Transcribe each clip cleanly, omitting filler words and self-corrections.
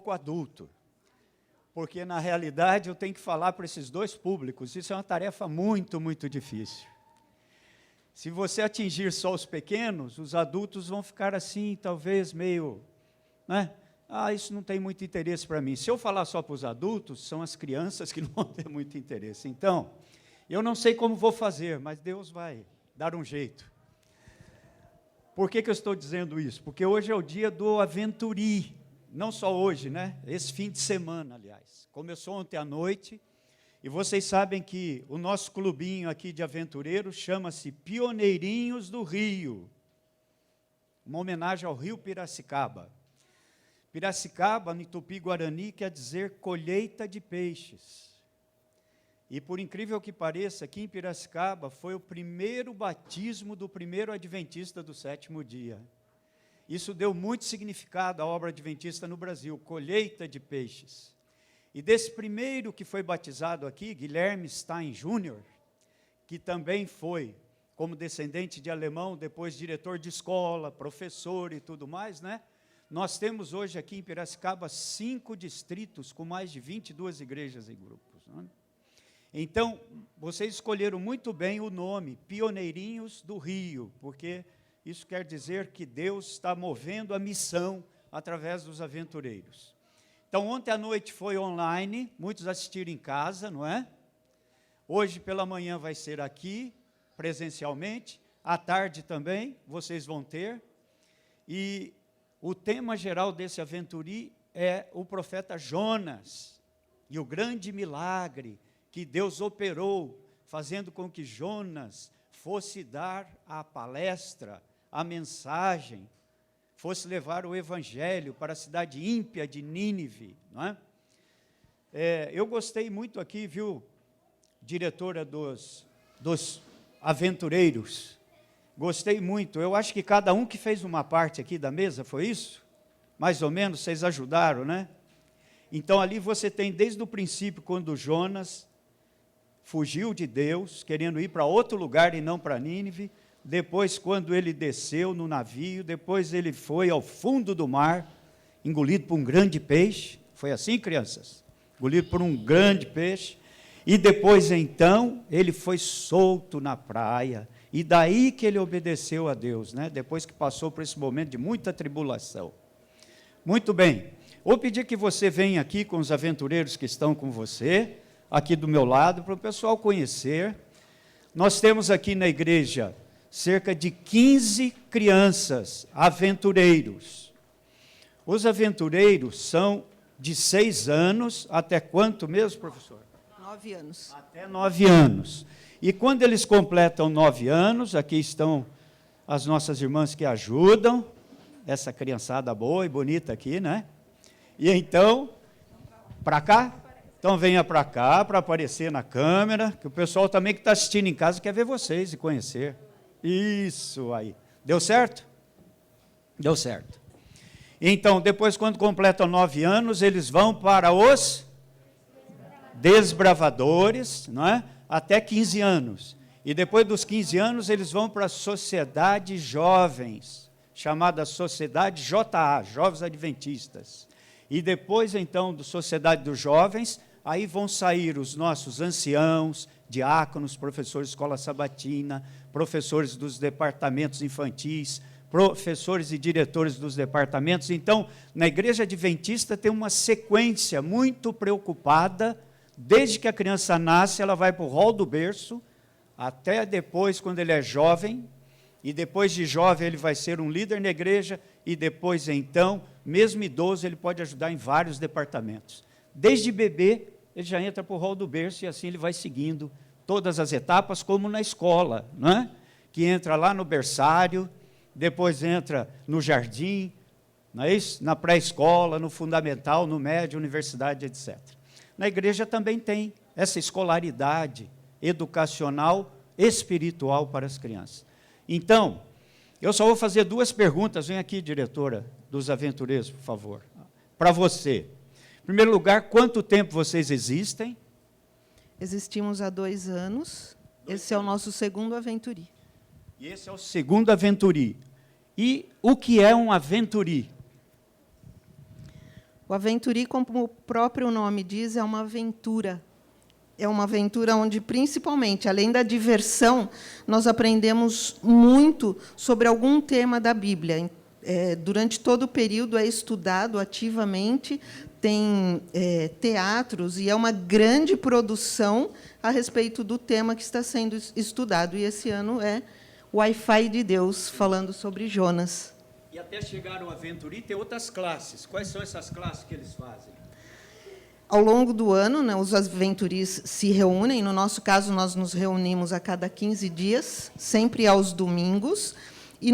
pouco adulto, porque, na realidade, eu tenho que falar para esses dois públicos. Isso é uma tarefa muito, muito difícil. Se você atingir só os pequenos, os adultos vão ficar assim, talvez meio, né? Isso não tem muito interesse para mim. Se eu falar só para os adultos, são as crianças que não vão ter muito interesse. Então, eu não sei como vou fazer, mas Deus vai dar um jeito. Por que eu estou dizendo isso? Porque hoje é o dia do Aventuri. Não só hoje, né? Esse fim de semana, aliás. Começou ontem à noite. E vocês sabem que o nosso clubinho aqui de aventureiros chama-se Pioneirinhos do Rio. Uma homenagem ao rio Piracicaba. Piracicaba, no Tupi-Guarani, quer dizer colheita de peixes. E, por incrível que pareça, aqui em Piracicaba foi o primeiro batismo do primeiro adventista do sétimo dia. Isso deu muito significado à obra adventista no Brasil, colheita de peixes. E desse primeiro que foi batizado aqui, Guilherme Stein Júnior, que também foi, como descendente de alemão, depois diretor de escola, professor e tudo mais, né? Nós temos hoje aqui em Piracicaba 5 distritos com mais de 22 igrejas e grupos. Né? Então, vocês escolheram muito bem o nome, Pioneirinhos do Rio, porque isso quer dizer que Deus está movendo a missão através dos aventureiros. Então, ontem à noite foi online, muitos assistiram em casa, não é? Hoje pela manhã vai ser aqui, presencialmente, à tarde também, vocês vão ter. E o tema geral desse Aventuri é o profeta Jonas, e o grande milagre que Deus operou, fazendo com que Jonas fosse dar a palestra, a mensagem, fosse levar o evangelho para a cidade ímpia de Nínive, não é? Eu gostei muito aqui, viu, diretora dos aventureiros, gostei muito. Eu acho que cada um que fez uma parte aqui da mesa, foi isso? Mais ou menos, vocês ajudaram, né? Então, ali você tem desde o princípio, quando Jonas fugiu de Deus, querendo ir para outro lugar e não para Nínive. Depois, quando ele desceu no navio, depois ele foi ao fundo do mar, engolido por um grande peixe. Foi assim, crianças? Engolido por um grande peixe. E depois, então, ele foi solto na praia. E daí que ele obedeceu a Deus, né? Depois que passou por esse momento de muita tribulação. Muito bem. Vou pedir que você venha aqui com os aventureiros que estão com você, aqui do meu lado, para o pessoal conhecer. Nós temos aqui na igreja cerca de 15 crianças, aventureiros. Os aventureiros são de 6 anos, até quanto mesmo, professor? 9 anos. Até 9 anos. E quando eles completam 9 anos, aqui estão as nossas irmãs que ajudam, essa criançada boa e bonita aqui, né? E então, para cá? Então venha para cá, para aparecer na câmera, que o pessoal também que está assistindo em casa quer ver vocês e conhecer. Isso aí. Deu certo? Deu certo. Então, depois, quando completam 9 anos, eles vão para os desbravadores, não é? Até 15 anos. E depois dos 15 anos, eles vão para a Sociedade Jovens, chamada Sociedade JA, Jovens Adventistas. E depois, então, da Sociedade dos Jovens, aí vão sair os nossos anciãos, diáconos, professores de escola sabatina, professores dos departamentos infantis, professores e diretores dos departamentos. Então, na igreja adventista tem uma sequência muito preocupada, desde que a criança nasce, ela vai para o hall do berço, até depois, quando ele é jovem, e depois de jovem ele vai ser um líder na igreja, e depois, então, mesmo idoso, ele pode ajudar em vários departamentos. Desde bebê, ele já entra para o hall do berço, e assim ele vai seguindo todas as etapas, como na escola, não é? Que entra lá no berçário, depois entra no jardim, não é isso? Na pré-escola, no fundamental, no médio, universidade, etc. Na igreja também tem essa escolaridade educacional, espiritual para as crianças. Então, eu só vou fazer 2 perguntas. Vem aqui, diretora dos aventureiros, por favor. Para você. Em primeiro lugar, quanto tempo vocês existem? Existimos há 2 anos. Esse é o nosso segundo Aventuri. E esse é o segundo Aventuri. E o que é um Aventuri? O Aventuri, como o próprio nome diz, é uma aventura. É uma aventura onde, principalmente, além da diversão, nós aprendemos muito sobre algum tema da Bíblia. Durante todo o período é estudado ativamente, tem teatros, e é uma grande produção a respeito do tema que está sendo estudado. E esse ano é o Wi-Fi de Deus, falando sobre Jonas. E até chegar ao Aventuri, tem outras classes. Quais são essas classes que eles fazem? Ao longo do ano, né, os aventuris se reúnem. No nosso caso, nós nos reunimos a cada 15 dias, sempre aos domingos. E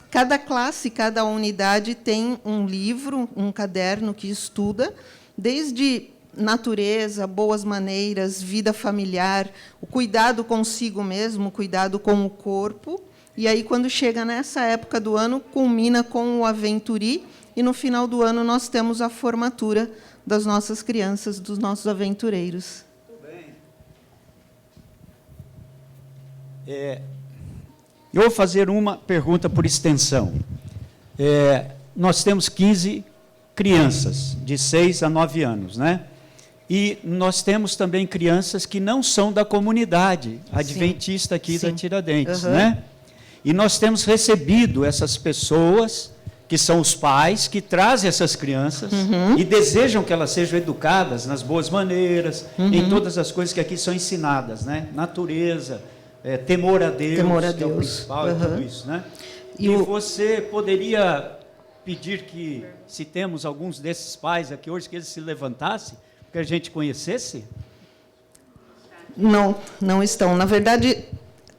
cada classe, cada unidade tem um livro, um caderno que estuda, desde natureza, boas maneiras, vida familiar, o cuidado consigo mesmo, o cuidado com o corpo. E aí, quando chega nessa época do ano, culmina com o Aventuri, e no final do ano nós temos a formatura das nossas crianças, dos nossos aventureiros. Muito bem. Eu vou fazer uma pergunta por extensão. Nós temos 15 crianças, de 6 a 9 anos, né? E nós temos também crianças que não são da comunidade adventista aqui da Tiradentes, né? E nós temos recebido essas pessoas, que são os pais, que trazem essas crianças e desejam que elas sejam educadas nas boas maneiras, em todas as coisas que aqui são ensinadas, né? Natureza, temor a Deus, que é o principal, e tudo isso, né? E você poderia pedir que, se temos alguns desses pais aqui hoje, que eles se levantassem, que a gente conhecesse? Não estão. Na verdade,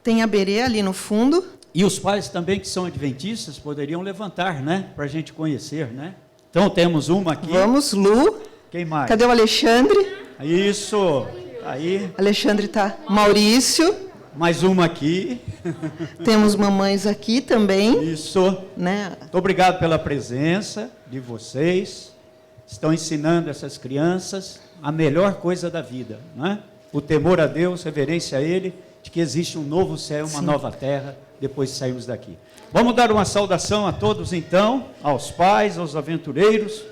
tem a Berê ali no fundo. E os pais também que são adventistas poderiam levantar, né? Para a gente conhecer, né? Então, temos uma aqui. Vamos, Lu. Quem mais? Cadê o Alexandre? Isso. Aí. Alexandre está. Maurício. Mais uma aqui. Temos mamães aqui também. Isso. Né? Muito obrigado pela presença de vocês. Estão ensinando essas crianças a melhor coisa da vida, né? O temor a Deus, reverência a Ele, de que existe um novo céu, uma nova terra, depois de sairmos daqui. Vamos dar uma saudação a todos, então, aos pais, aos aventureiros,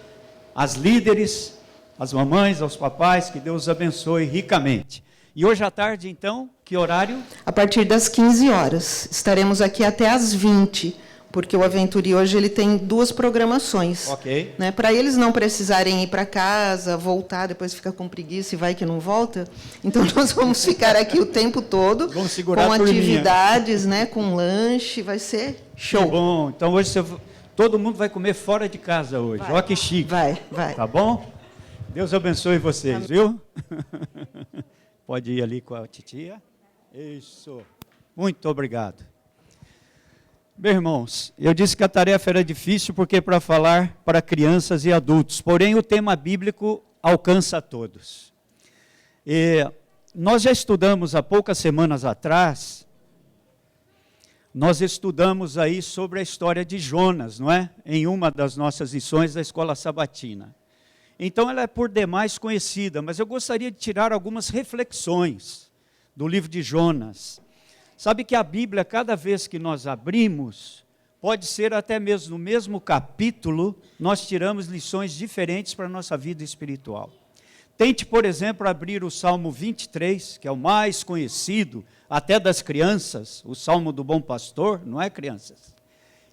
às líderes, às mamães, aos papais, que Deus os abençoe ricamente. E hoje à tarde, então, que horário? A partir das 15 horas. Estaremos aqui até às 20, porque o Aventuri hoje ele tem 2 programações. Ok. Né? Para eles não precisarem ir para casa, voltar, depois fica com preguiça e vai que não volta. Então, nós vamos ficar aqui o tempo todo, vamos segurar com atividades, né, com lanche, vai ser show. Que bom. Então, hoje todo mundo vai comer fora de casa hoje. Olha que chique. Vai. Tá bom? Deus abençoe vocês, viu? Pode ir ali com a titia. Isso. Muito obrigado. Meus irmãos, eu disse que a tarefa era difícil porque para falar para crianças e adultos, porém o tema bíblico alcança a todos. Nós já estudamos há poucas semanas atrás, nós estudamos aí sobre a história de Jonas, não é? Em uma das nossas lições da Escola Sabatina. Então ela é por demais conhecida, mas eu gostaria de tirar algumas reflexões do livro de Jonas. Sabe que a Bíblia, cada vez que nós abrimos, pode ser até mesmo no mesmo capítulo, nós tiramos lições diferentes para a nossa vida espiritual. Tente, por exemplo, abrir o Salmo 23, que é o mais conhecido, até das crianças, o Salmo do Bom Pastor, não é, crianças?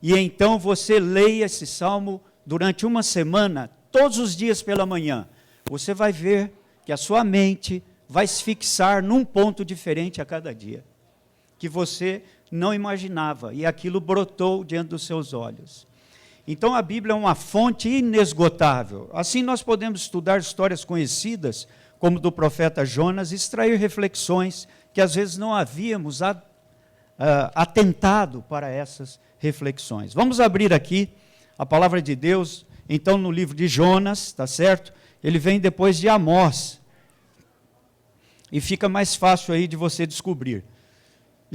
E então você leia esse Salmo durante uma semana, todos os dias pela manhã. Você vai ver que a sua mente vai se fixar num ponto diferente a cada dia, que você não imaginava, e aquilo brotou diante dos seus olhos. Então a Bíblia é uma fonte inesgotável. Assim nós podemos estudar histórias conhecidas, como do profeta Jonas, e extrair reflexões que às vezes não havíamos atentado para essas reflexões. Vamos abrir aqui a palavra de Deus, então no livro de Jonas, tá certo? Ele vem depois de Amós, e fica mais fácil aí de você descobrir.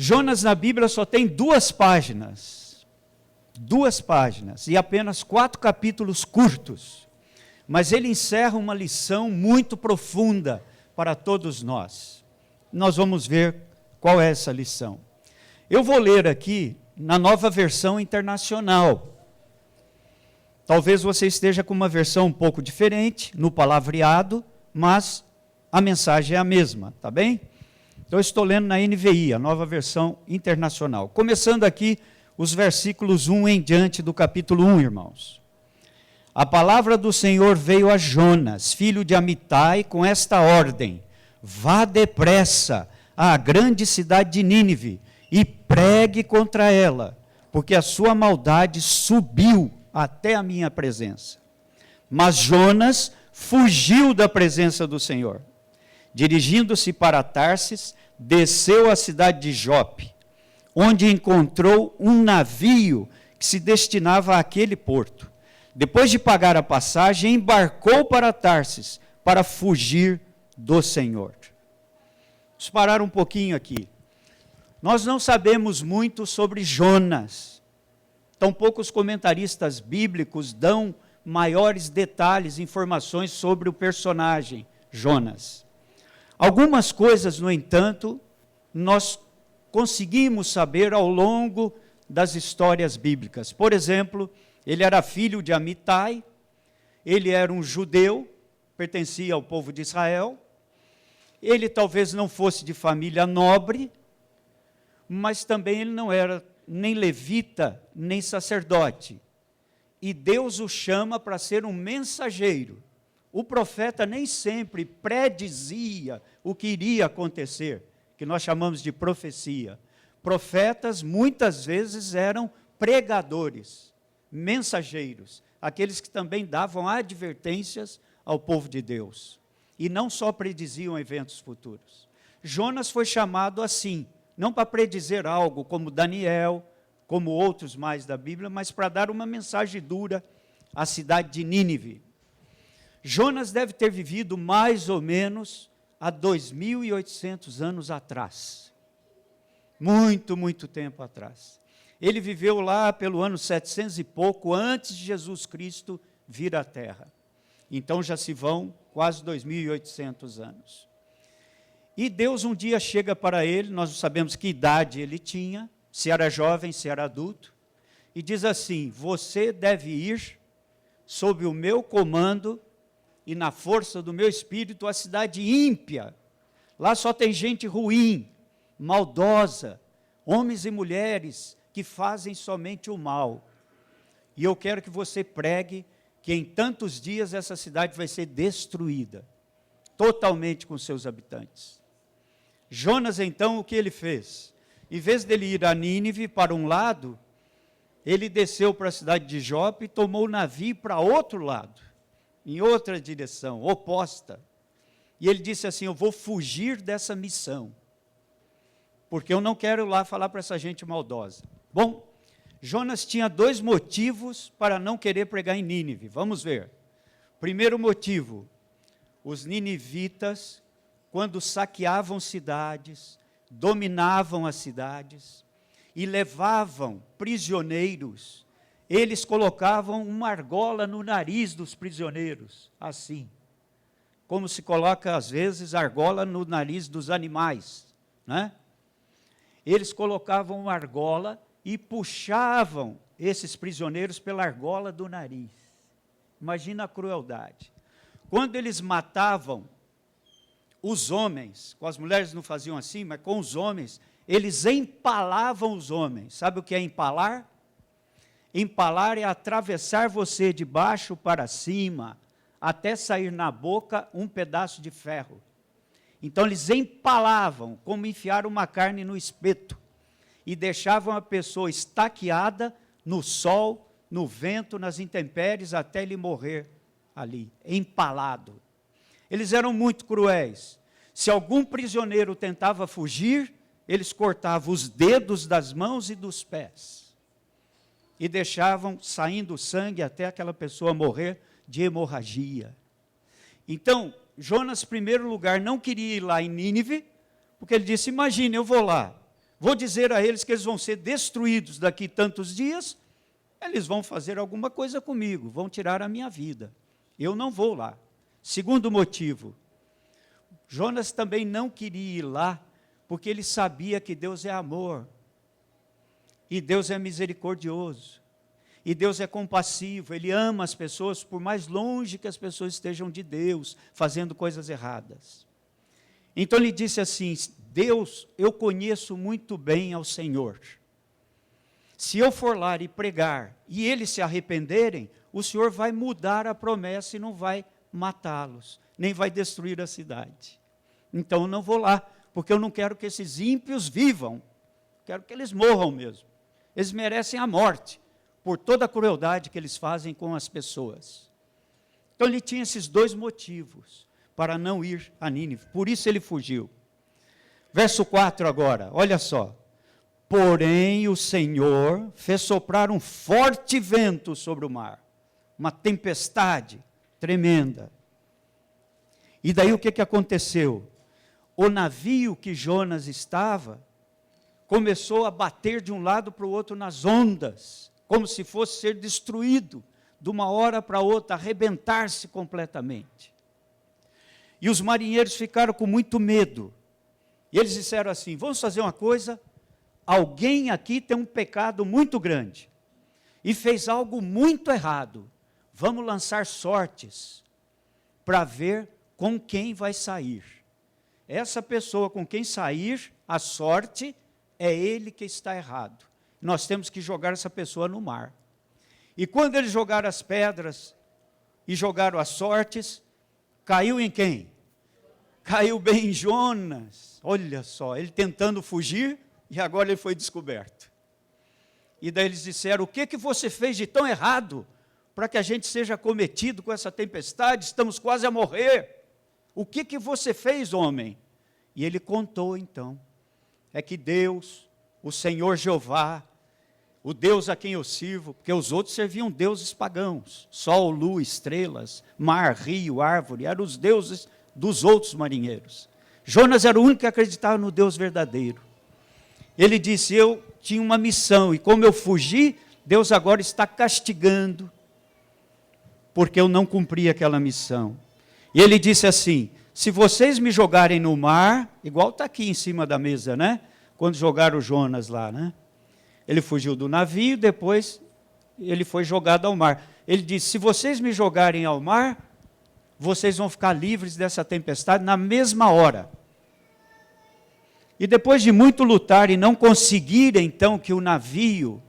Jonas na Bíblia só tem 2 páginas, e apenas 4 capítulos curtos, mas ele encerra uma lição muito profunda para todos nós. Nós vamos ver qual é essa lição. Eu vou ler aqui na Nova Versão Internacional, Talvez você esteja com uma versão um pouco diferente no palavreado, mas a mensagem é a mesma, tá bem? Então, eu estou lendo na NVI, a Nova Versão Internacional. Começando aqui os versículos 1 em diante do capítulo 1, irmãos. A palavra do Senhor veio a Jonas, filho de Amitai, com esta ordem: vá depressa à grande cidade de Nínive e pregue contra ela, porque a sua maldade subiu até a minha presença. Mas Jonas fugiu da presença do Senhor. Dirigindo-se para Tarsis, desceu à cidade de Jope, onde encontrou um navio que se destinava àquele porto. Depois de pagar a passagem, embarcou para Tarsis, para fugir do Senhor. Vamos parar um pouquinho aqui. Nós não sabemos muito sobre Jonas. Tão poucos comentaristas bíblicos dão maiores detalhes, informações sobre o personagem Jonas. Algumas coisas, no entanto, nós conseguimos saber ao longo das histórias bíblicas. Por exemplo, ele era filho de Amitai, ele era um judeu, pertencia ao povo de Israel, ele talvez não fosse de família nobre, mas também ele não era nem levita, nem sacerdote. E Deus o chama para ser um mensageiro. O profeta nem sempre predizia o que iria acontecer, que nós chamamos de profecia. Profetas muitas vezes eram pregadores, mensageiros, aqueles que também davam advertências ao povo de Deus. E não só prediziam eventos futuros. Jonas foi chamado assim, não para predizer algo como Daniel, como outros mais da Bíblia, mas para dar uma mensagem dura à cidade de Nínive. Jonas deve ter vivido mais ou menos há 2.800 anos atrás. Muito, muito tempo atrás. Ele viveu lá pelo ano 700 e pouco, antes de Jesus Cristo vir à Terra. Então já se vão quase 2.800 anos. E Deus um dia chega para ele, nós não sabemos que idade ele tinha, se era jovem, se era adulto, e diz assim: você deve ir sob o meu comando e na força do meu espírito à cidade ímpia. Lá só tem gente ruim, maldosa, homens e mulheres que fazem somente o mal. E eu quero que você pregue que em tantos dias essa cidade vai ser destruída, totalmente com seus habitantes. Jonas, então, o que ele fez? Em vez dele ir a Nínive para um lado, ele desceu para a cidade de Jope e tomou o navio para outro lado, em outra direção, oposta. E ele disse assim: eu vou fugir dessa missão, porque eu não quero lá falar para essa gente maldosa. Bom, Jonas tinha 2 motivos para não querer pregar em Nínive. Vamos ver. Primeiro motivo: os ninivitas, quando saqueavam cidades, dominavam as cidades e levavam prisioneiros, eles colocavam uma argola no nariz dos prisioneiros, assim, como se coloca às vezes argola no nariz dos animais, né? Eles colocavam uma argola e puxavam esses prisioneiros pela argola do nariz. Imagina a crueldade. Quando eles matavam os homens, com as mulheres não faziam assim, mas com os homens, eles empalavam os homens. Sabe o que é empalar? Empalar é atravessar você de baixo para cima, até sair na boca um pedaço de ferro. Então eles empalavam, como enfiar uma carne no espeto, e deixavam a pessoa estaqueada no sol, no vento, nas intempéries, até ele morrer ali, empalado. Eles eram muito cruéis. Se algum prisioneiro tentava fugir, eles cortavam os dedos das mãos e dos pés, e deixavam saindo sangue até aquela pessoa morrer de hemorragia. Então, Jonas, em primeiro lugar, não queria ir lá em Nínive, porque ele disse: imagine, eu vou lá, vou dizer a eles que eles vão ser destruídos daqui tantos dias, eles vão fazer alguma coisa comigo, vão tirar a minha vida. Eu não vou lá. Segundo motivo, Jonas também não queria ir lá, porque ele sabia que Deus é amor, e Deus é misericordioso. E Deus é compassivo, Ele ama as pessoas, por mais longe que as pessoas estejam de Deus, fazendo coisas erradas. Então ele disse assim: Deus, eu conheço muito bem ao Senhor. Se eu for lá e pregar, e eles se arrependerem, o Senhor vai mudar a promessa e não vai matá-los, nem vai destruir a cidade. Então eu não vou lá, porque eu não quero que esses ímpios vivam, quero que eles morram mesmo. Eles merecem a morte, por toda a crueldade que eles fazem com as pessoas. Então ele tinha esses dois motivos para não ir a Nínive, por isso ele fugiu. Verso 4 agora, olha só. Porém o Senhor fez soprar um forte vento sobre o mar, uma tempestade tremenda. E daí o que aconteceu? O navio que Jonas estava começou a bater de um lado para o outro nas ondas, como se fosse ser destruído de uma hora para outra, arrebentar-se completamente. E os marinheiros ficaram com muito medo. E eles disseram assim: vamos fazer uma coisa, alguém aqui tem um pecado muito grande e fez algo muito errado. Vamos lançar sortes para ver com quem vai sair. Essa pessoa com quem sair a sorte, é ele que está errado. Nós temos que jogar essa pessoa no mar. E quando eles jogaram as pedras e jogaram as sortes, caiu em quem? Caiu bem em Jonas. Olha só, ele tentando fugir e agora ele foi descoberto. E daí eles disseram: o que você fez de tão errado para que a gente seja acometido com essa tempestade? Estamos quase a morrer. O que você fez, homem? E ele contou então. É que Deus, o Senhor Jeová, o Deus a quem eu sirvo, porque os outros serviam deuses pagãos, sol, lua, estrelas, mar, rio, árvore, eram os deuses dos outros marinheiros. Jonas era o único que acreditava no Deus verdadeiro. Ele disse: eu tinha uma missão, e como eu fugi, Deus agora está castigando, porque eu não cumpri aquela missão. E ele disse assim: se vocês me jogarem no mar, igual está aqui em cima da mesa, né? Quando jogaram Jonas lá, né? Ele fugiu do navio, depois ele foi jogado ao mar. Ele disse: se vocês me jogarem ao mar, vocês vão ficar livres dessa tempestade na mesma hora. E depois de muito lutar e não conseguir então que o navio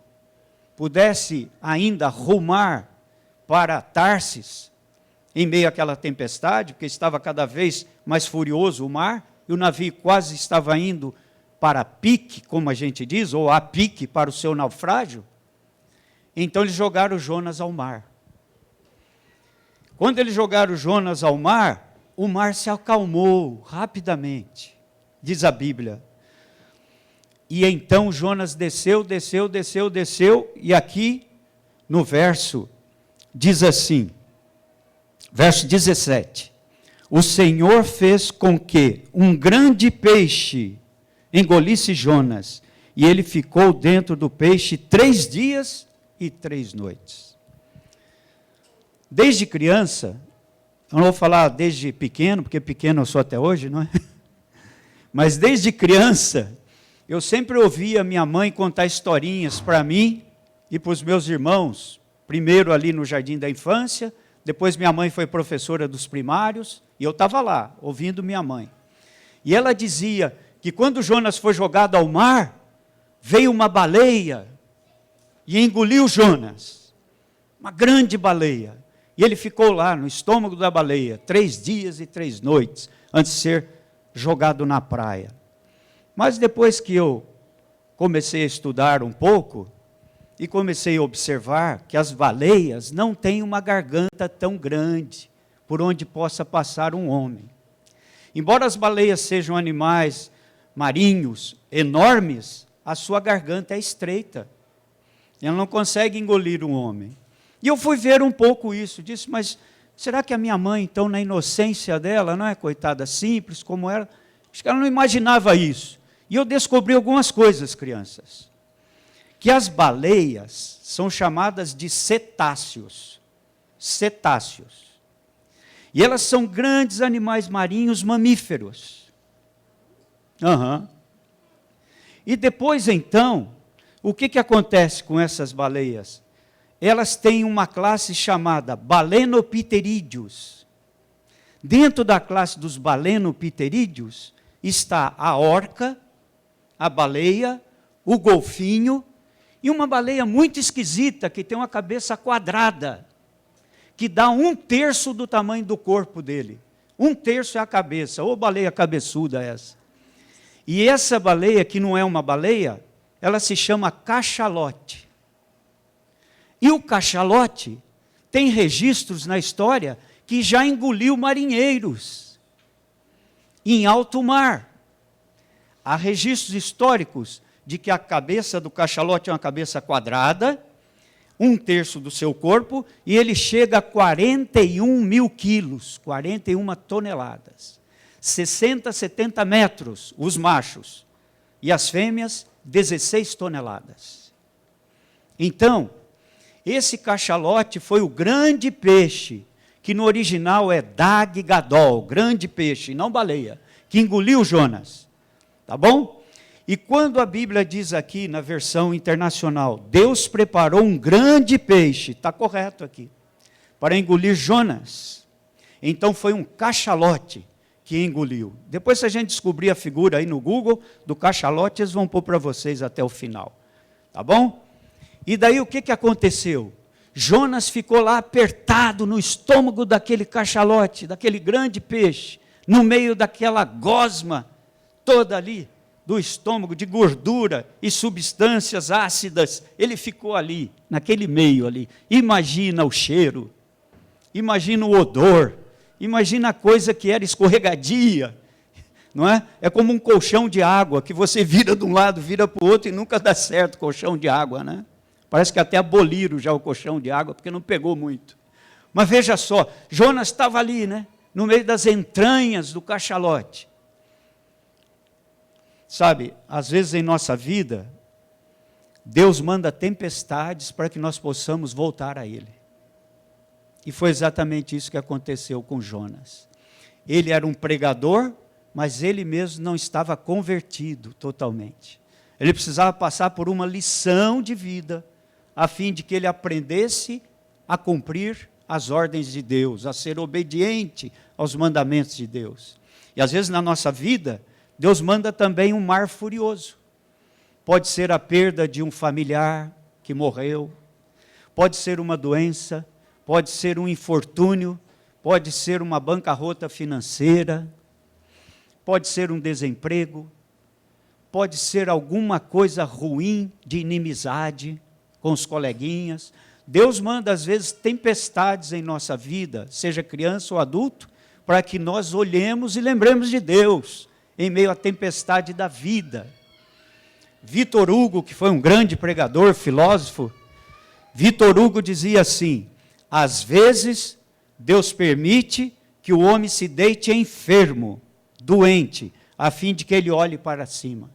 pudesse ainda rumar para Tarsis, em meio àquela tempestade, porque estava cada vez mais furioso o mar, e o navio quase estava indo para pique, como a gente diz, ou a pique para o seu naufrágio, então eles jogaram Jonas ao mar. Quando eles jogaram Jonas ao mar, o mar se acalmou rapidamente, diz a Bíblia. E então Jonas desceu, e aqui no verso diz assim, verso 17, o Senhor fez com que um grande peixe engolisse Jonas, e ele ficou dentro do peixe 3 dias e 3 noites. Desde criança, eu não vou falar desde pequeno, porque pequeno eu sou até hoje, não é? Mas desde criança, eu sempre ouvia minha mãe contar historinhas para mim e para os meus irmãos, primeiro ali no jardim da infância, depois minha mãe foi professora dos primários, e eu estava lá, ouvindo minha mãe. E ela dizia que quando Jonas foi jogado ao mar, veio uma baleia e engoliu Jonas, uma grande baleia. E ele ficou lá no estômago da baleia 3 dias e 3 noites, antes de ser jogado na praia. Mas depois que eu comecei a estudar um pouco, e comecei a observar que as baleias não têm uma garganta tão grande, por onde possa passar um homem. Embora as baleias sejam animais marinhos enormes, a sua garganta é estreita. Ela não consegue engolir um homem. E eu fui ver um pouco isso, disse: mas será que a minha mãe, então, na inocência dela, não é coitada, simples como era, acho que ela não imaginava isso. E eu descobri algumas coisas, crianças, que as baleias são chamadas de cetáceos. Cetáceos. E elas são grandes animais marinhos mamíferos. E depois, então, o que acontece com essas baleias? elas têm uma classe chamada Balenopterídeos. Dentro da classe dos Balenopterídeos está a orca, a baleia, o golfinho e uma baleia muito esquisita que tem uma cabeça quadrada, que dá 1/3 do tamanho do corpo dele. 1/3 é a cabeça, ou baleia cabeçuda essa. E essa baleia, que não é uma baleia, ela se chama cachalote. E o cachalote tem registros na história que já engoliu marinheiros em alto mar. Há registros históricos de que a cabeça do cachalote é uma cabeça quadrada, 1/3 do seu corpo, e ele chega a 41 mil quilos, 41 toneladas. 60, 70 metros, os machos, e as fêmeas, 16 toneladas. Então, esse cachalote foi o grande peixe, que no original é Dag Gadol, grande peixe, não baleia, que engoliu Jonas. Tá bom? E quando a Bíblia diz aqui, na versão internacional, Deus preparou um grande peixe, está correto aqui, para engolir Jonas. Então foi um cachalote que engoliu. Depois, se a gente descobrir a figura aí no Google do cachalote, eles vão pôr para vocês até o final. Tá bom? E daí o que aconteceu? Jonas ficou lá apertado no estômago daquele cachalote, daquele grande peixe, no meio daquela gosma toda ali, do estômago, de gordura e substâncias ácidas. Ele ficou ali, naquele meio ali. Imagina o cheiro, imagina o odor, imagina a coisa que era escorregadia, não é? É como um colchão de água, que você vira de um lado, vira para o outro e nunca dá certo colchão de água, né? Parece que até aboliram já o colchão de água, porque não pegou muito. Mas veja só, Jonas estava ali, né? No meio das entranhas do cachalote. Sabe, às vezes em nossa vida, Deus manda tempestades para que nós possamos voltar a Ele. E foi exatamente isso que aconteceu com Jonas. Ele era um pregador, mas ele mesmo não estava convertido totalmente. Ele precisava passar por uma lição de vida, a fim de que ele aprendesse a cumprir as ordens de Deus, a ser obediente aos mandamentos de Deus. E às vezes na nossa vida, Deus manda também um mar furioso. Pode ser a perda de um familiar que morreu, pode ser uma doença, pode ser um infortúnio, pode ser uma bancarrota financeira, pode ser um desemprego, pode ser alguma coisa ruim de inimizade com os coleguinhas. Deus manda às vezes tempestades em nossa vida, seja criança ou adulto, para que nós olhemos e lembremos de Deus em meio à tempestade da vida. Victor Hugo, que foi um grande pregador, filósofo, Victor Hugo dizia assim: às vezes Deus permite que o homem se deite enfermo, doente, a fim de que ele olhe para cima.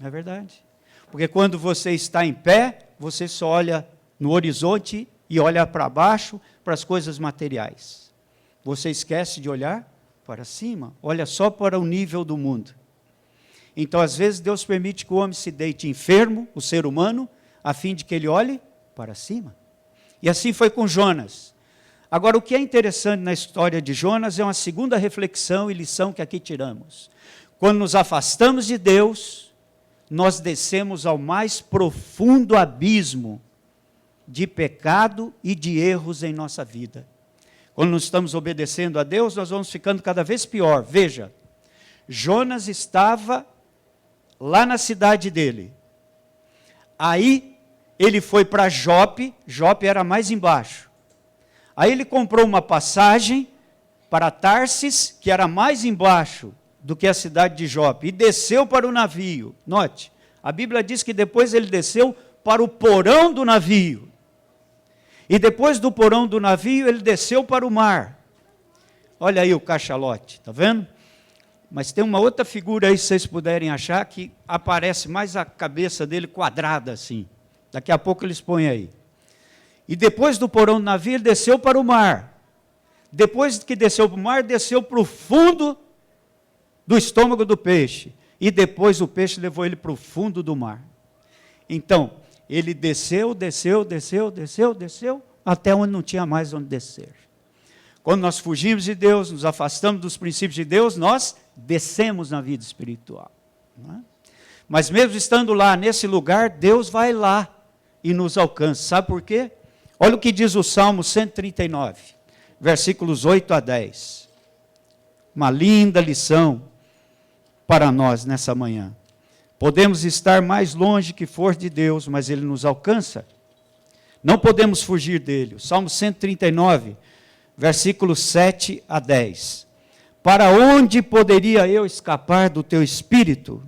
É verdade. Porque quando você está em pé, você só olha no horizonte e olha para baixo, para as coisas materiais. Você esquece de olhar para cima, olha só para o nível do mundo. Então, às vezes, Deus permite que o homem se deite enfermo, o ser humano, a fim de que ele olhe para cima. E assim foi com Jonas. Agora, o que é interessante na história de Jonas é uma segunda reflexão e lição que aqui tiramos. Quando nos afastamos de Deus, nós descemos ao mais profundo abismo de pecado e de erros em nossa vida. Quando nós estamos obedecendo a Deus, nós vamos ficando cada vez pior. Veja, Jonas estava lá na cidade dele. Aí ele foi para Jope, Jope era mais embaixo. Aí ele comprou uma passagem para Tarsis, que era mais embaixo do que a cidade de Jope, e desceu para o navio. Note, a Bíblia diz que depois ele desceu para o porão do navio. E depois do porão do navio, ele desceu para o mar. Olha aí o cachalote, está vendo? Mas tem uma outra figura aí, se vocês puderem achar, que aparece mais a cabeça dele quadrada assim. Daqui a pouco eles põem aí. E depois do porão do navio, ele desceu para o mar. Depois que desceu para o mar, desceu para o fundo do estômago do peixe. E depois o peixe levou ele para o fundo do mar. Então, Ele desceu, até onde não tinha mais onde descer. Quando nós fugimos de Deus, nos afastamos dos princípios de Deus, nós descemos na vida espiritual. Não é? Mas mesmo estando lá, nesse lugar, Deus vai lá e nos alcança. Sabe por quê? Olha o que diz o Salmo 139, versículos 8 a 10. Uma linda lição para nós nessa manhã. Podemos estar mais longe que for de Deus, mas Ele nos alcança. Não podemos fugir dele. O Salmo 139, versículos 7 a 10. Para onde poderia eu escapar do teu espírito?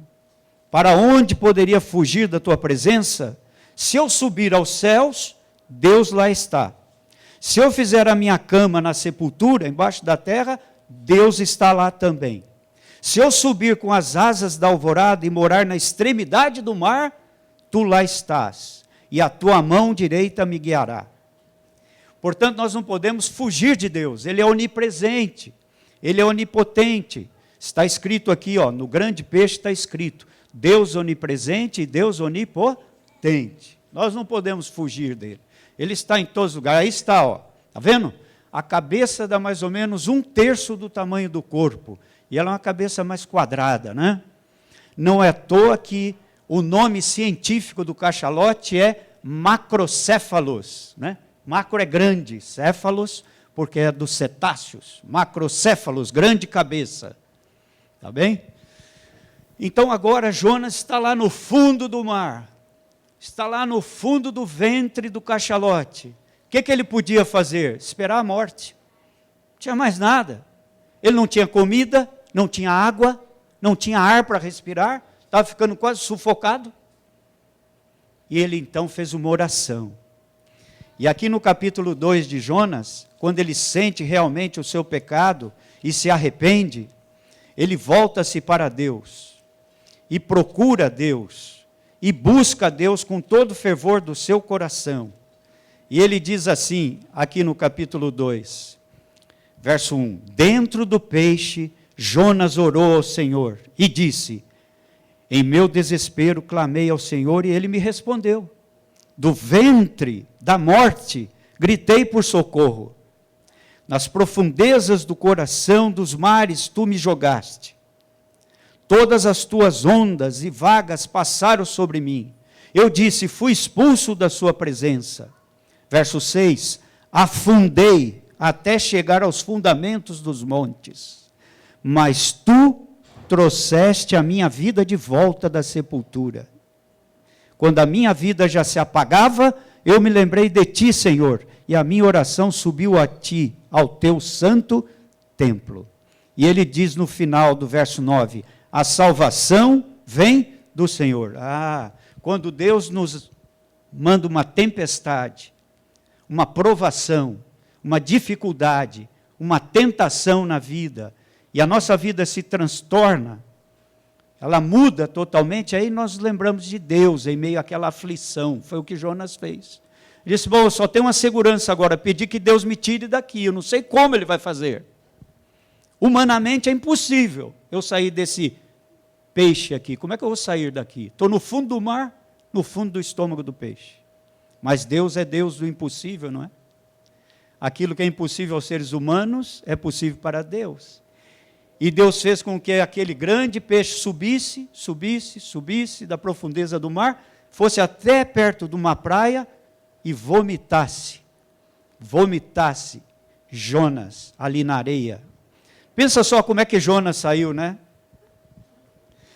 Para onde poderia fugir da tua presença? Se eu subir aos céus, Deus lá está. Se eu fizer a minha cama na sepultura, embaixo da terra, Deus está lá também. Se eu subir com as asas da alvorada e morar na extremidade do mar, tu lá estás, e a tua mão direita me guiará. Portanto, nós não podemos fugir de Deus. Ele é onipresente, Ele é onipotente. Está escrito aqui, ó, no grande peixe está escrito, Deus onipresente e Deus onipotente. Nós não podemos fugir dele. Ele está em todos os lugares. Aí está, ó, está vendo? A cabeça dá mais ou menos 1/3 do tamanho do corpo. E ela é uma cabeça mais quadrada, né? Não é à toa que o nome científico do cachalote é macrocéfalos, né? Macro é grande, céfalos, porque é dos cetáceos. Macrocéfalos, grande cabeça. Tá bem? Então agora Jonas está lá no fundo do mar. Está lá no fundo do ventre do cachalote. O que ele podia fazer? Esperar a morte. Não tinha mais nada. Ele não tinha comida, não tinha água, não tinha ar para respirar, estava ficando quase sufocado. E ele então fez uma oração. E aqui no capítulo 2 de Jonas, quando ele sente realmente o seu pecado e se arrepende, ele volta-se para Deus e procura Deus e busca Deus com todo o fervor do seu coração. E ele diz assim, aqui no capítulo 2, verso 1, dentro do peixe, Jonas orou ao Senhor e disse, em meu desespero clamei ao Senhor e ele me respondeu. Do ventre da morte gritei por socorro. Nas profundezas do coração dos mares tu me jogaste. Todas as tuas ondas e vagas passaram sobre mim. Eu disse, fui expulso da sua presença. Verso 6, afundei até chegar aos fundamentos dos montes. Mas tu trouxeste a minha vida de volta da sepultura. Quando a minha vida já se apagava, eu me lembrei de ti, Senhor, e a minha oração subiu a ti, ao teu santo templo. E ele diz no final do verso 9, a salvação vem do Senhor. Quando Deus nos manda uma tempestade, uma provação, uma dificuldade, uma tentação na vida, e a nossa vida se transtorna, ela muda totalmente, aí nós lembramos de Deus em meio àquela aflição. Foi o que Jonas fez. Ele disse, bom, eu só tenho uma segurança agora, pedir que Deus me tire daqui, eu não sei como Ele vai fazer. Humanamente é impossível eu sair desse peixe aqui. Como é que eu vou sair daqui? Estou no fundo do mar, no fundo do estômago do peixe. Mas Deus é Deus do impossível, não é? Aquilo que é impossível aos seres humanos é possível para Deus. E Deus fez com que aquele grande peixe subisse da profundeza do mar, fosse até perto de uma praia e vomitasse Jonas ali na areia. Pensa só como é que Jonas saiu, né?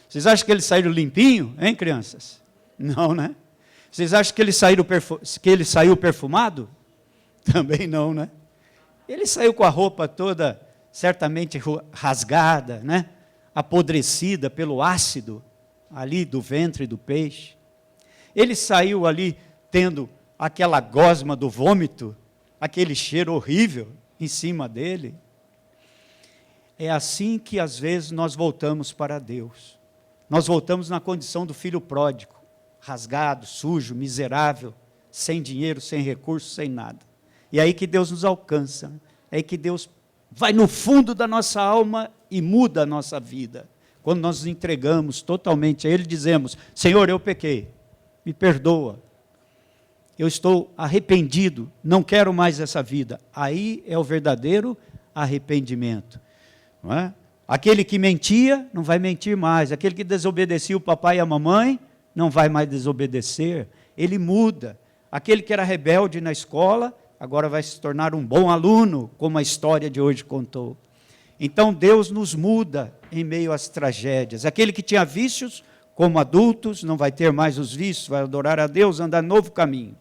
Vocês acham que ele saiu limpinho, hein, crianças? Não, né? Vocês acham que ele saiu perfumado? Também não, né? Ele saiu com a roupa toda certamente rasgada, né? Apodrecida pelo ácido ali do ventre do peixe. Ele saiu ali tendo aquela gosma do vômito, aquele cheiro horrível em cima dele. É assim que às vezes nós voltamos para Deus. Nós voltamos na condição do filho pródigo, rasgado, sujo, miserável, sem dinheiro, sem recursos, sem nada. E é aí que Deus nos alcança, é aí que Deus vai no fundo da nossa alma e muda a nossa vida. Quando nós nos entregamos totalmente a Ele, dizemos, Senhor, eu pequei, me perdoa, eu estou arrependido, não quero mais essa vida. Aí é o verdadeiro arrependimento. Não é? Aquele que mentia, não vai mentir mais. Aquele que desobedecia o papai e a mamãe, não vai mais desobedecer. Ele muda. Aquele que era rebelde na escola, agora vai se tornar um bom aluno, como a história de hoje contou. Então Deus nos muda em meio às tragédias. Aquele que tinha vícios, como adultos, não vai ter mais os vícios, vai adorar a Deus, andar novo caminho.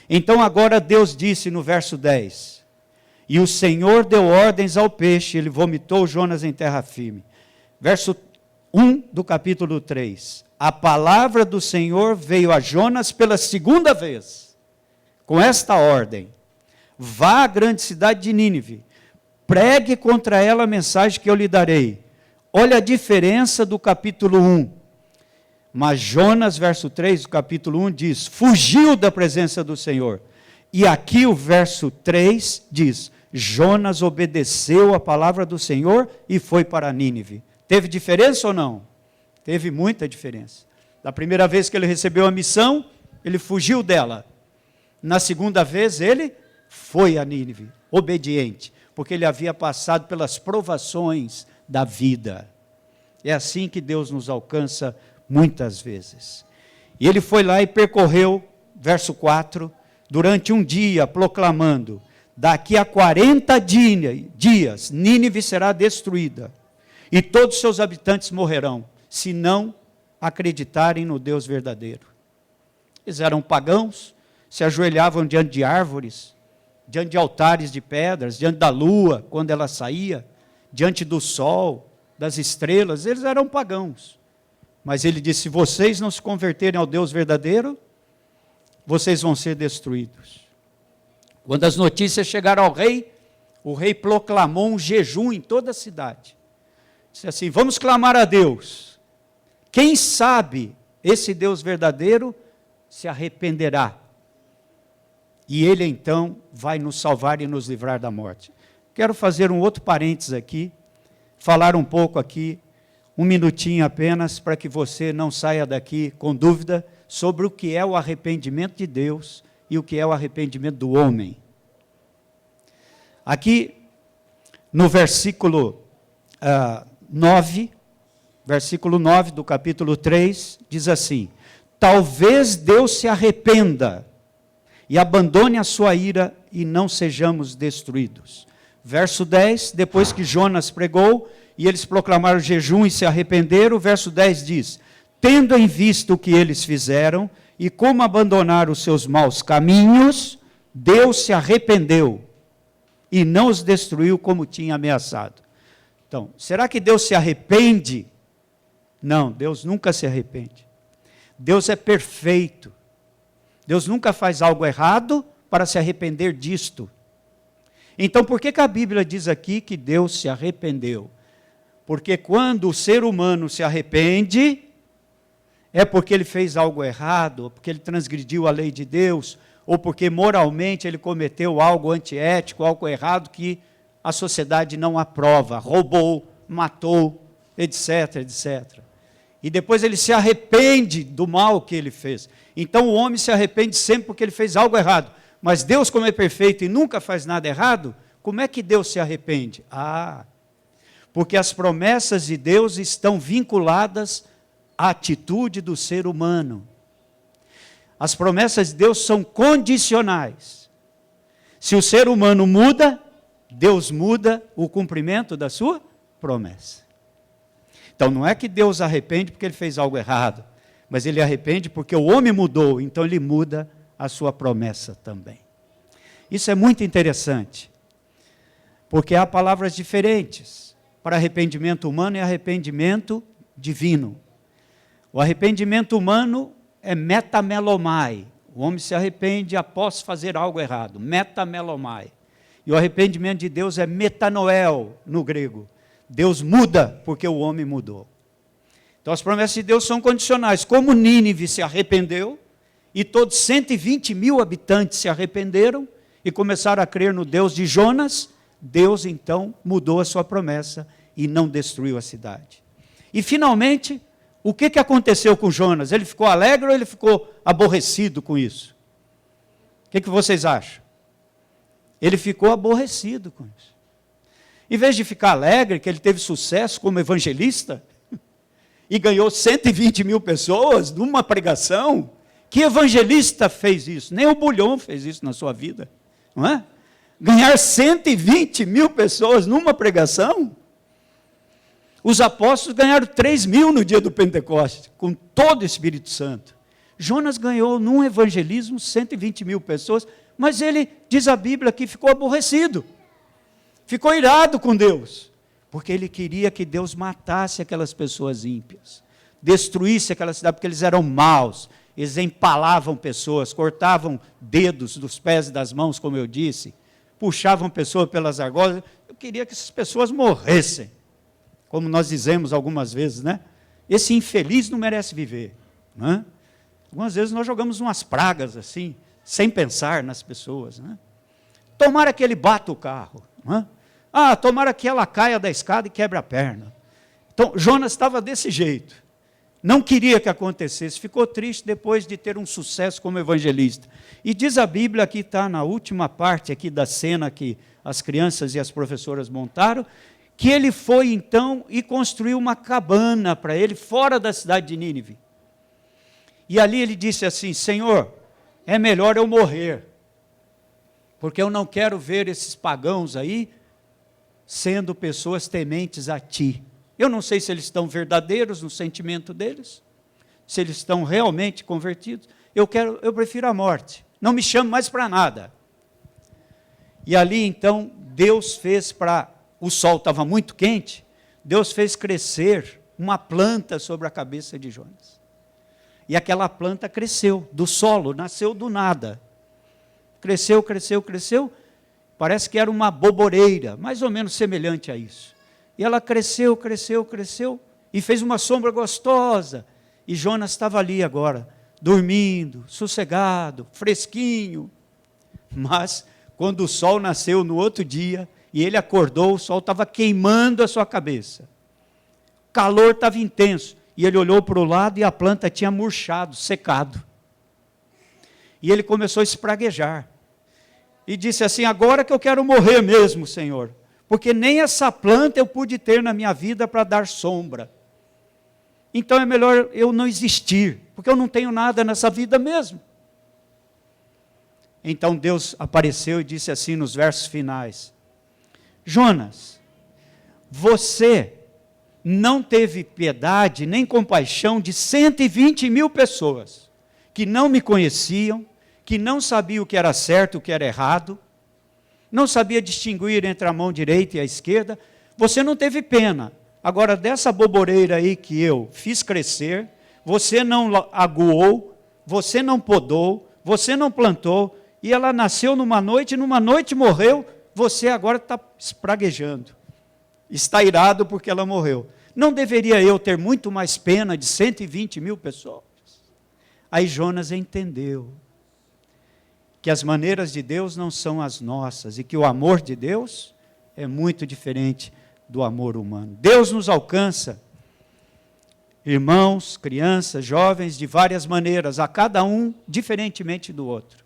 Então agora Deus disse no verso 10, e o Senhor deu ordens ao peixe, ele vomitou Jonas em terra firme. Verso 1 do capítulo 3, a palavra do Senhor veio a Jonas pela segunda vez, com esta ordem, vá à grande cidade de Nínive, pregue contra ela a mensagem que eu lhe darei. Olha a diferença do capítulo 1. Mas Jonas, verso 3 do capítulo 1, diz, fugiu da presença do Senhor. E aqui o verso 3 diz, Jonas obedeceu a palavra do Senhor e foi para Nínive. Teve diferença ou não? Teve muita diferença. Da primeira vez que ele recebeu a missão, ele fugiu dela. Na segunda vez, ele foi a Nínive, obediente, porque ele havia passado pelas provações da vida. É assim que Deus nos alcança muitas vezes. E ele foi lá e percorreu, verso 4, durante um dia, proclamando, daqui a 40 dias, Nínive será destruída, e todos os seus habitantes morrerão, se não acreditarem no Deus verdadeiro. Eles eram pagãos, se ajoelhavam diante de árvores, diante de altares de pedras, diante da lua, quando ela saía, diante do sol, das estrelas, eles eram pagãos. Mas ele disse, se vocês não se converterem ao Deus verdadeiro, vocês vão ser destruídos. Quando as notícias chegaram ao rei, o rei proclamou um jejum em toda a cidade. Disse assim, vamos clamar a Deus. Quem sabe esse Deus verdadeiro se arrependerá. E ele então vai nos salvar e nos livrar da morte. Quero fazer um outro parênteses aqui, falar um pouco aqui, um minutinho apenas, para que você não saia daqui com dúvida sobre o que é o arrependimento de Deus e o que é o arrependimento do homem. Aqui, no versículo 9 do capítulo 3, diz assim, talvez Deus se arrependa e abandone a sua ira e não sejamos destruídos. Verso 10, depois que Jonas pregou, e eles proclamaram jejum e se arrependeram, o verso 10 diz, tendo em vista o que eles fizeram, e como abandonaram os seus maus caminhos, Deus se arrependeu, e não os destruiu como tinha ameaçado. Então, será que Deus se arrepende? Não, Deus nunca se arrepende. Deus é perfeito. Deus nunca faz algo errado para se arrepender disto. Então, por que a Bíblia diz aqui que Deus se arrependeu? Porque quando o ser humano se arrepende, é porque ele fez algo errado, ou porque ele transgrediu a lei de Deus, ou porque moralmente ele cometeu algo antiético, algo errado que a sociedade não aprova, roubou, matou, etc, etc. E depois ele se arrepende do mal que ele fez. Então o homem se arrepende sempre porque ele fez algo errado. Mas Deus, como é perfeito e nunca faz nada errado, como é que Deus se arrepende? Porque as promessas de Deus estão vinculadas à atitude do ser humano. As promessas de Deus são condicionais. Se o ser humano muda, Deus muda o cumprimento da sua promessa. Então não é que Deus arrepende porque ele fez algo errado, mas ele arrepende porque o homem mudou, então ele muda a sua promessa também. Isso é muito interessante, porque há palavras diferentes para arrependimento humano e arrependimento divino. O arrependimento humano é metamelomai. O homem se arrepende após fazer algo errado, metamelomai. E o arrependimento de Deus é metanoel no grego. Deus muda porque o homem mudou. Então as promessas de Deus são condicionais. Como Nínive se arrependeu, e todos 120 mil habitantes se arrependeram e começaram a crer no Deus de Jonas, Deus então mudou a sua promessa e não destruiu a cidade. E finalmente, o que aconteceu com Jonas? Ele ficou alegre ou ele ficou aborrecido com isso? O que vocês acham? Ele ficou aborrecido com isso. Em vez de ficar alegre que ele teve sucesso como evangelista e ganhou 120 mil pessoas numa pregação, que evangelista fez isso? Nem o Bulhão fez isso na sua vida, não é? Ganhar 120 mil pessoas numa pregação? Os apóstolos ganharam 3 mil no dia do Pentecostes, com todo o Espírito Santo. Jonas ganhou num evangelismo 120 mil pessoas, mas ele, diz a Bíblia, que ficou aborrecido. Ficou irado com Deus, porque ele queria que Deus matasse aquelas pessoas ímpias, destruísse aquela cidade, porque eles eram maus, eles empalavam pessoas, cortavam dedos dos pés e das mãos, como eu disse, puxavam pessoas pelas argolas. Eu queria que essas pessoas morressem, como nós dizemos algumas vezes, né? Esse infeliz não merece viver, né? Algumas vezes nós jogamos umas pragas assim, sem pensar nas pessoas, né? Tomara que ele bata o carro, né? Tomara que ela caia da escada e quebre a perna. Então, Jonas estava desse jeito. Não queria que acontecesse. Ficou triste depois de ter um sucesso como evangelista. E diz a Bíblia, aqui está na última parte aqui da cena que as crianças e as professoras montaram, que ele foi então e construiu uma cabana para ele fora da cidade de Nínive. E ali ele disse assim: Senhor, é melhor eu morrer, porque eu não quero ver esses pagãos aí sendo pessoas tementes a ti. Eu não sei se eles estão verdadeiros no sentimento deles, se eles estão realmente convertidos. Eu prefiro a morte. Não me chame mais para nada. E ali então Deus fez o sol estava muito quente, Deus fez crescer uma planta sobre a cabeça de Jonas. E aquela planta cresceu do solo, nasceu do nada. Cresceu, cresceu, cresceu. Parece que era uma boboreira, mais ou menos semelhante a isso. E ela cresceu, cresceu, cresceu, e fez uma sombra gostosa. E Jonas estava ali agora, dormindo, sossegado, fresquinho. Mas, quando o sol nasceu no outro dia, e ele acordou, o sol estava queimando a sua cabeça. O calor estava intenso. E ele olhou para o lado e a planta tinha murchado, secado. E ele começou a espraguejar. E disse assim: agora que eu quero morrer mesmo, Senhor, porque nem essa planta eu pude ter na minha vida para dar sombra. Então é melhor eu não existir, porque eu não tenho nada nessa vida mesmo. Então Deus apareceu e disse assim nos versos finais: Jonas, você não teve piedade nem compaixão de 120 mil pessoas que não me conheciam, que não sabia o que era certo e o que era errado, não sabia distinguir entre a mão direita e a esquerda. Você não teve pena. Agora, dessa boboreira aí que eu fiz crescer, você não aguou, você não podou, você não plantou, e ela nasceu numa noite morreu, você agora está espraguejando. Está irado porque ela morreu. Não deveria eu ter muito mais pena de 120 mil pessoas? Aí Jonas entendeu que as maneiras de Deus não são as nossas e que o amor de Deus é muito diferente do amor humano. Deus nos alcança, irmãos, crianças, jovens, de várias maneiras, a cada um diferentemente do outro.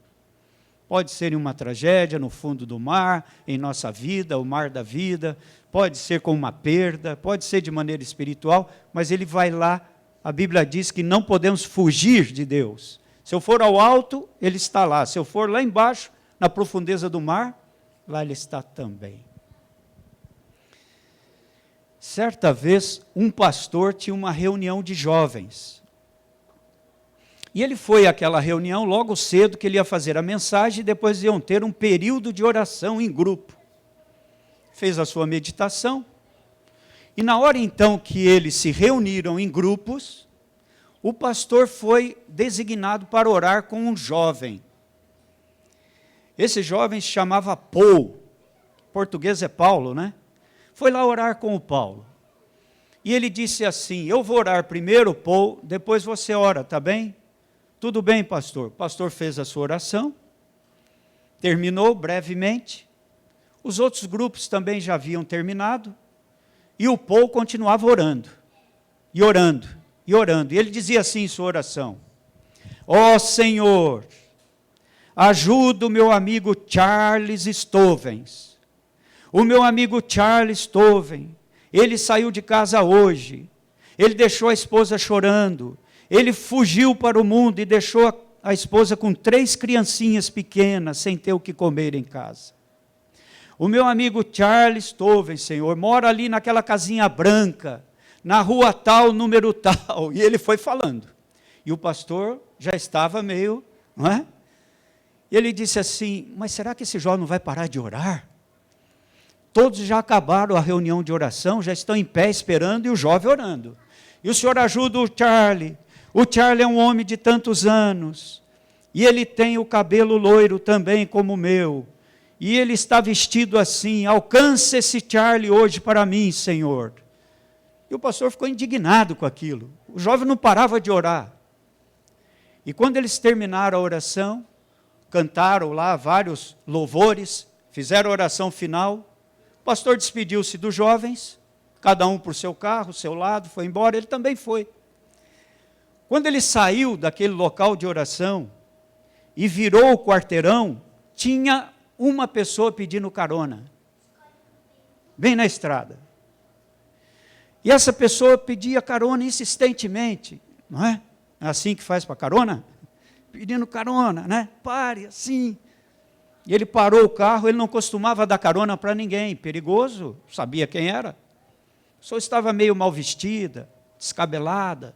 Pode ser em uma tragédia no fundo do mar, em nossa vida, o mar da vida, pode ser com uma perda, pode ser de maneira espiritual, mas ele vai lá. A Bíblia diz que não podemos fugir de Deus. Se eu for ao alto, ele está lá. Se eu for lá embaixo, na profundeza do mar, lá ele está também. Certa vez, um pastor tinha uma reunião de jovens. E ele foi àquela reunião logo cedo, que ele ia fazer a mensagem, e depois iam ter um período de oração em grupo. Fez a sua meditação, e na hora então que eles se reuniram em grupos, o pastor foi designado para orar com um jovem. Esse jovem se chamava Paul, em português é Paulo, né? Foi lá orar com o Paulo. E ele disse assim: eu vou orar primeiro, Paul, depois você ora, tá bem? Tudo bem, pastor. O pastor fez a sua oração, terminou brevemente. Os outros grupos também já haviam terminado. E o Paul continuava orando, e orando, e orando. E ele dizia assim em sua oração: ó Senhor, ajuda o meu amigo Charles Stovens. O meu amigo Charles Stoven, ele saiu de casa hoje, ele deixou a esposa chorando, ele fugiu para o mundo e deixou a esposa com 3 criancinhas pequenas, sem ter o que comer em casa. O meu amigo Charles Stoven, Senhor, mora ali naquela casinha branca, na rua tal, número tal, e ele foi falando. E o pastor já estava meio, não é? E ele disse assim, mas será que esse jovem não vai parar de orar? Todos já acabaram a reunião de oração, já estão em pé esperando, e o jovem orando. E o senhor ajuda o Charlie. O Charlie é um homem de tantos anos, e ele tem o cabelo loiro também como o meu, e ele está vestido assim, alcança esse Charlie hoje para mim, Senhor. E o pastor ficou indignado com aquilo, o jovem não parava de orar. E quando eles terminaram a oração, cantaram lá vários louvores, fizeram a oração final, o pastor despediu-se dos jovens, cada um por seu carro, seu lado, foi embora, ele também foi. Quando ele saiu daquele local de oração e virou o quarteirão, tinha uma pessoa pedindo carona, bem na estrada. E essa pessoa pedia carona insistentemente, não é? É assim que faz para carona? Pedindo carona, né? Pare, assim. E ele parou o carro, ele não costumava dar carona para ninguém, perigoso, sabia quem era. A pessoa estava meio mal vestida, descabelada.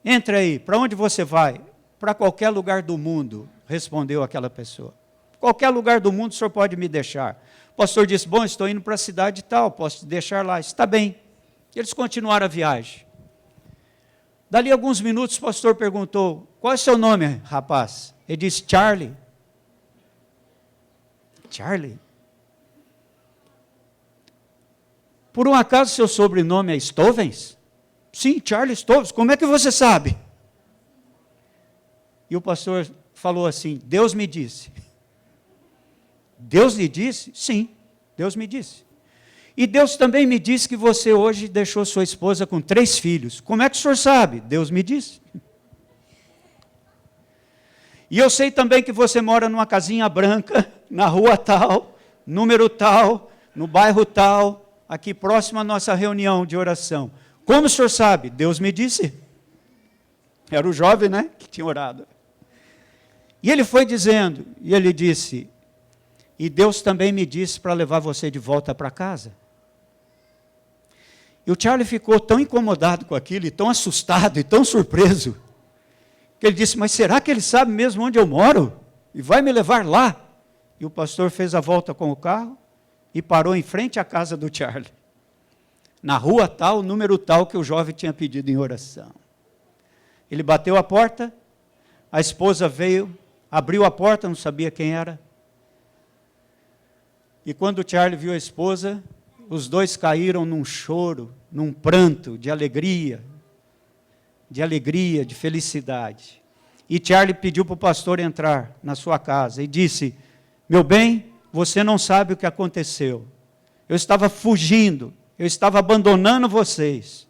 Entra aí, para onde você vai? Para qualquer lugar do mundo, respondeu aquela pessoa. Qualquer lugar do mundo o senhor pode me deixar. O pastor disse, bom, estou indo para a cidade tal, posso te deixar lá. Está bem. Eles continuaram a viagem. Dali a alguns minutos o pastor perguntou, qual é o seu nome, rapaz? Ele disse, Charlie. Charlie? Por um acaso seu sobrenome é Stovens? Sim, Charlie Stovens. Como é que você sabe? E o pastor falou assim, Deus me disse. Deus lhe disse? Sim, Deus me disse. E Deus também me disse que você hoje deixou sua esposa com 3 filhos. Como é que o senhor sabe? Deus me disse. E eu sei também que você mora numa casinha branca, na rua tal, número tal, no bairro tal, aqui próximo à nossa reunião de oração. Como o senhor sabe? Deus me disse. Era o jovem, né, que tinha orado. E ele foi dizendo, e ele disse, e Deus também me disse para levar você de volta para casa. E o Charlie ficou tão incomodado com aquilo, e tão assustado, e tão surpreso, que ele disse, mas será que ele sabe mesmo onde eu moro? E vai me levar lá? E o pastor fez a volta com o carro, e parou em frente à casa do Charlie. Na rua tal, número tal, que o jovem tinha pedido em oração. Ele bateu a porta, a esposa veio, abriu a porta, não sabia quem era. E quando o Charlie viu a esposa, os dois caíram num choro, num pranto de alegria, de felicidade. E Charlie pediu para o pastor entrar na sua casa e disse, meu bem, você não sabe o que aconteceu. Eu estava fugindo, eu estava abandonando vocês.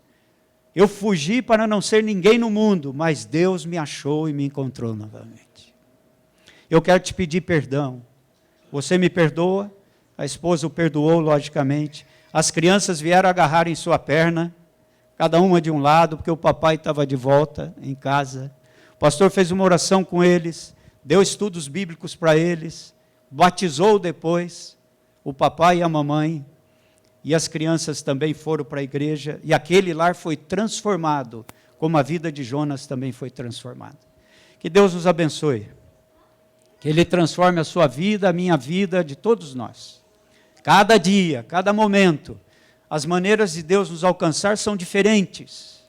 Eu fugi para não ser ninguém no mundo, mas Deus me achou e me encontrou novamente. Eu quero te pedir perdão. Você me perdoa? A esposa o perdoou, logicamente. As crianças vieram agarrar em sua perna, cada uma de um lado, porque o papai estava de volta em casa. O pastor fez uma oração com eles, deu estudos bíblicos para eles, batizou depois o papai e a mamãe, e as crianças também foram para a igreja, e aquele lar foi transformado, como a vida de Jonas também foi transformada. Que Deus nos abençoe, que Ele transforme a sua vida, a minha vida, de todos nós. Cada dia, cada momento, as maneiras de Deus nos alcançar são diferentes.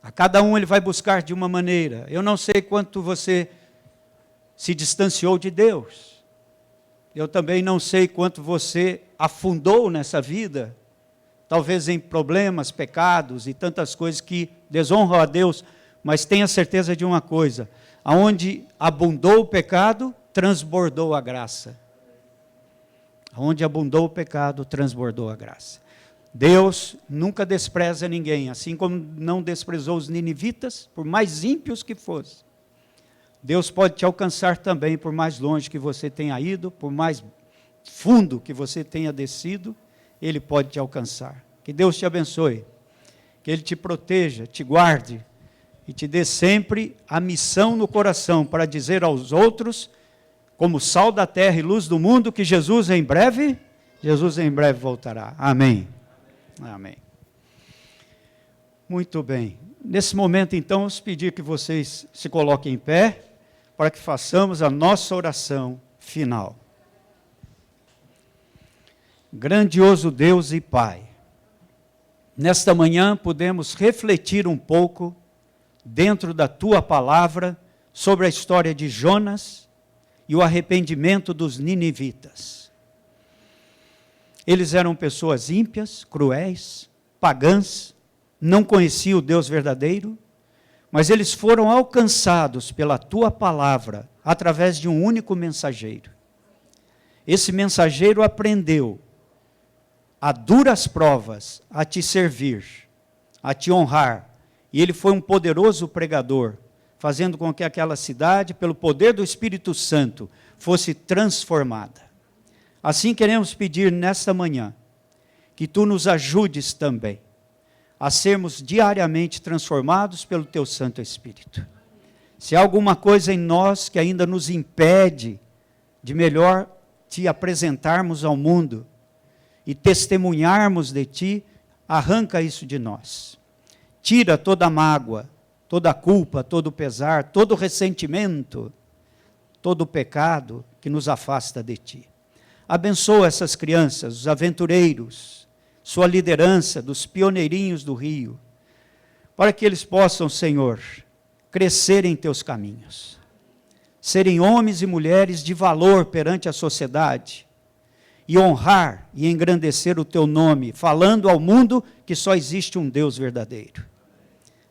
A cada um Ele vai buscar de uma maneira. Eu não sei quanto você se distanciou de Deus. Eu também não sei quanto você afundou nessa vida, talvez em problemas, pecados e tantas coisas que desonram a Deus, mas tenha certeza de uma coisa, aonde abundou o pecado, transbordou a graça. Onde abundou o pecado, transbordou a graça. Deus nunca despreza ninguém, assim como não desprezou os ninivitas, por mais ímpios que fossem. Deus pode te alcançar também, por mais longe que você tenha ido, por mais fundo que você tenha descido, Ele pode te alcançar. Que Deus te abençoe, que Ele te proteja, te guarde e te dê sempre a missão no coração para dizer aos outros, como sal da terra e luz do mundo, que Jesus em breve voltará. Amém. Amém. Muito bem. Nesse momento, então, vamos pedir que vocês se coloquem em pé, para que façamos a nossa oração final. Grandioso Deus e Pai, nesta manhã podemos refletir um pouco, dentro da Tua palavra, sobre a história de Jonas e o arrependimento dos ninivitas. Eles eram pessoas ímpias, cruéis, pagãs, não conheciam o Deus verdadeiro, mas eles foram alcançados pela Tua palavra, através de um único mensageiro. Esse mensageiro aprendeu, a duras provas, a te servir, a te honrar, e ele foi um poderoso pregador, fazendo com que aquela cidade, pelo poder do Espírito Santo, fosse transformada. Assim queremos pedir nesta manhã, que Tu nos ajudes também, a sermos diariamente transformados pelo Teu Santo Espírito. Se há alguma coisa em nós que ainda nos impede de melhor Te apresentarmos ao mundo e testemunharmos de Ti, arranca isso de nós. Tira toda a mágoa, toda a culpa, todo o pesar, todo o ressentimento, todo o pecado que nos afasta de Ti. Abençoa essas crianças, os aventureiros, sua liderança dos pioneirinhos do Rio, para que eles possam, Senhor, crescer em Teus caminhos, serem homens e mulheres de valor perante a sociedade, e honrar e engrandecer o Teu nome, falando ao mundo que só existe um Deus verdadeiro.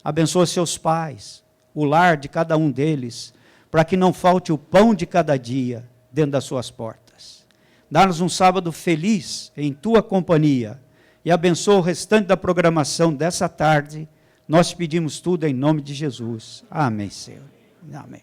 Abençoa seus pais, o lar de cada um deles, para que não falte o pão de cada dia dentro das suas portas. Dá-nos um sábado feliz em Tua companhia, e abençoa o restante da programação dessa tarde. Nós pedimos tudo em nome de Jesus. Amém, Senhor. Amém.